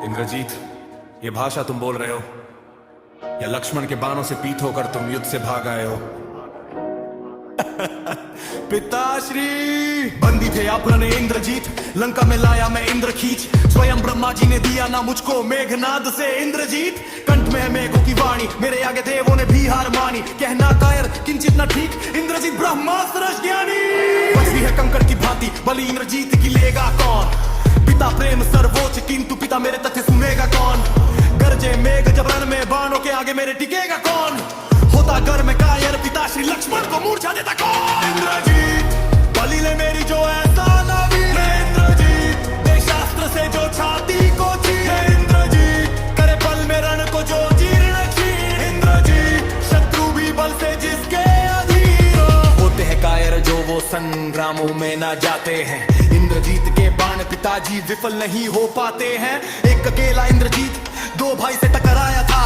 इंद्रजीत, ये भाषा तुम बोल रहे हो या लक्ष्मण के बाणों से पीत होकर तुम युद्ध से भाग आए हो? पिताश्री बंदी थे आप ने इंद्रजीत, लंका में लाया मैं इंद्रखीच। स्वयं ब्रह्मा जी ने दिया ना मुझको मेघनाद से इंद्रजीत। कंठ में है मेघों की वाणी, मेरे आगे देवों ने भी हार मानी। कहना कायर किंचित न ठीक, इंद्रजीत ब्रह्मास्त्र ज्ञानी। भी है कंकड़ की भांति, बलि इंद्रजीत की लेगा कौन? पिता प्रेम सर्वोच्च, किंतु पिता मेरे तथ्य सुनेगा कौन? गरजे मेघ जब रण में, बाणों के आगे मेरे टिकेगा कौन? होता घर में कायर, पिता श्री लक्ष्मण को मूर्छा देता कौन? इंद्रजीत बलि ले मेरी जो ऐसा नवीन। इंद्रजीत दे शास्त्र से जो छाती को चीरे। इंद्रजीत करे पल में रण को जो जीर्ण चीर। इंद्रजीत शत्रु भी बल से जिसके अधीन। होते हैं कायर जो वो संग्रामों में ना जाते हैं। इंद्रजीत के बाण पिताजी विफल नहीं हो पाते हैं। एक अकेला इंद्रजीत दो भाई से टकराया था।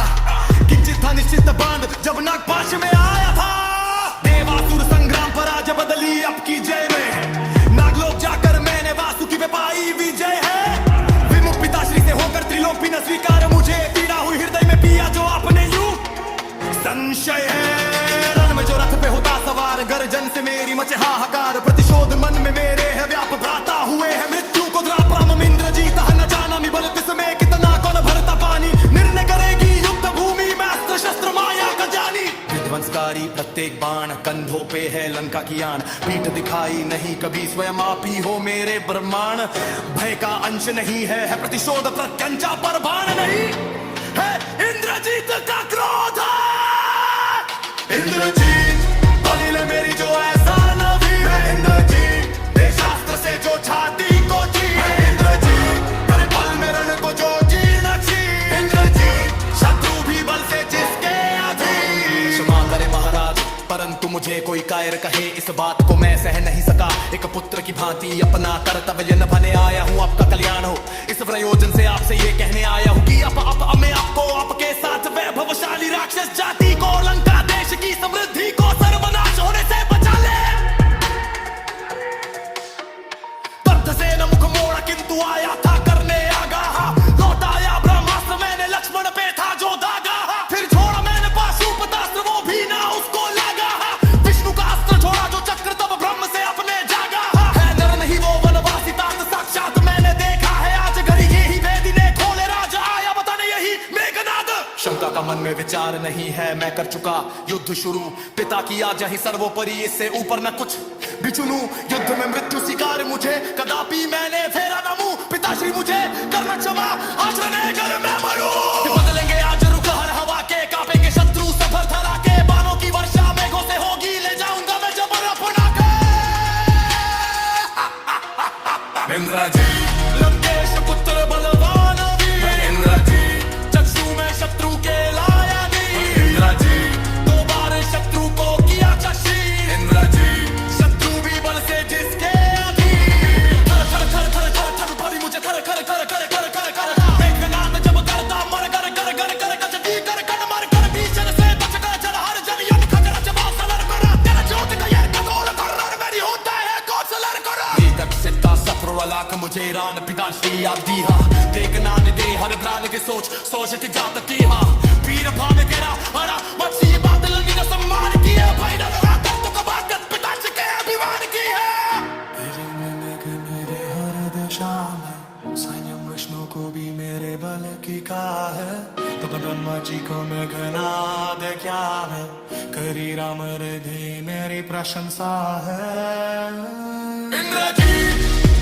किंचित था निश्चित बांध जब नागपाश में आया था। देवासुर संग्राम पर आज बदली अब की जय में। नागलोक जाकर मैंने वासुकी पे पाई विजय है। विमुख पिताश्री से होकर त्रिलोक भी न स्वीकार मुझे। पीड़ा हुई हृदय में पिया जो आपने यूं। संशय है रण में जो रथ पे होता सवार। गर्जन से मेरी मचे हाहाकार। प्रतिशोध मन में मेरे है व्याप। भ्राता हुए है मृत्यु को द्रापम। इंद्रजीत न जाना मी बल किसमें कितना कौन भरता पानी। निर्णय करेगी युद्ध भूमि में अस्त्र शस्त्र माया का जानी। विध्वंसकारी प्रत्येक बाण कंधों पे है लंका की आन। पीठ दिखाई नहीं कभी, स्वयं आप ही हो मेरे ब्रह्मांड। भय का अंश नहीं है प्रतिशोध प्रत्यंचा पर बाण नहीं है। इंद्रजीत का क्रोध इंद्रजीत बलि ले मेरी जो ऐसा नवीन। इंद्रजीत दे शास्त्र से जो छाती को चीर। इंद्रजीत करे पल में रण को जो जीर्ण चीर। इंद्रजीत शत्रु भी बल से जिसके अधीन। क्षमा करे महाराज परंतु मुझे कोई कायर कहे इस बात को मैं सह नहीं सका। एक पुत्र की भांति अपना कर्तव्य निभाने आया हूँ, आपका कल्याण हो। इस प्रयोजन से आपसे ये कहने आया हूँ कि मैं आपको आपके साथ वैभवशाली राक्षस जाति को, लंका देश की समृद्धि को सर्वनाश होने से बचा ले। तर्थ से न मुख मोड़ा किंतु आया था करने आगाह। लौट आया ब्रह्मास्त्र मैंने लक्ष्मण पे था जो दागा। फिर छोड़ा मैंने पाशुपतास्त्र वो भी ना उसको लगा। विष्णु का अस्त्र छोड़ा जो चक्र तब ब्रह्म से अपने जागा। है नर नहीं वो वनवासी तात साक्षात मैंने देखा है। आज घड़ी ये ही वेदी ने खोले राज आया बताने यही मेघनाद। शंका का मन में विचार नहीं है मैं कर चुका युद्ध शुरू। पिता की आज्ञा ही सर्वोपरि, इससे ऊपर न कुछ भी चुनूं। युद्ध में मृत्यु शिकार मुझे कदापि मैंने फेरा न मुंह। पिताश्री मुझे करना क्षमा आज रणेगर मैं मरूं। बदलेंगे आज रुख हर हवा के, कांपेंगे शत्रु सफर थरा के। बाणों की वर्षा मेघों से होगी, ले जाऊंगा मैं जबर अपना के। इंद्रजीत लंकेश पुत्र बलवान वीर। इंद्रजीत चक्षु में शत्रु के लाया नीर। इंद्रजीत दो बार शत्रु को किया चशीर। इंद्रजीत शत्रु भी बल से जिसके अधीन। थर थर थर थर थर थर भरी मुझे कर कर कर कर कर कर कर। मेघनाद जब करता मर कर कर कर कर कर दी कर कर मर कर। भीषण से बच कर चल हर जन यम खजर जबा सलर कर। तेरा ज्योत का ये कठोर कर मेरी होता है कौशलर कर। सीता सफर लाख मुझे रान पिताश्री आप दी हा। देखना ने दे हर प्राण की सोच सोचती जात की हा। वीर भाव तेरा हरा मच्छी बादल ने सम्मान किया। भाई ना तो कबागत पिताश्री के अभिमान की है। मेरे हर दिशा में संयम विष्णु को भी मेरे बल की का है। तो ब्रह्मा जी को मैं घना दे क्या है। करी राम हृदय मेरी प्रशंसा है। इंद्रजीत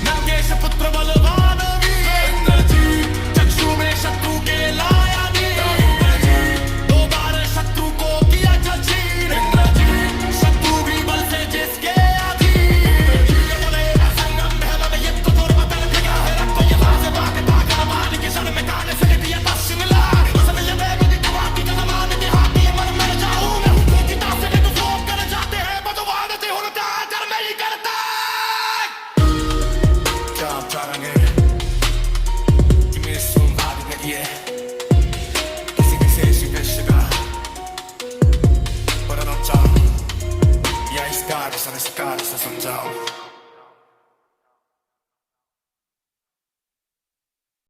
नागेश पुत्र बलवान वीर। इंद्रजीत चक्षु में शत्रु के लाया नीर। इंद्रजीत दो बार शत्रु को किया चीर। इंद्रजीत शत्रु भी बल से जिसके अधीन। संगम में ये तो दूर में पहले फिरा है। रख तो यहाँ से बात पाकर मान के क्षण में काने से दिया था शिमला। समझ ले मेरी दुआती का मान के हाथी मन मर जाऊं मैं। पिता से तो सो कर जाते हैं बदवान ते होता डर में ही करता। क्या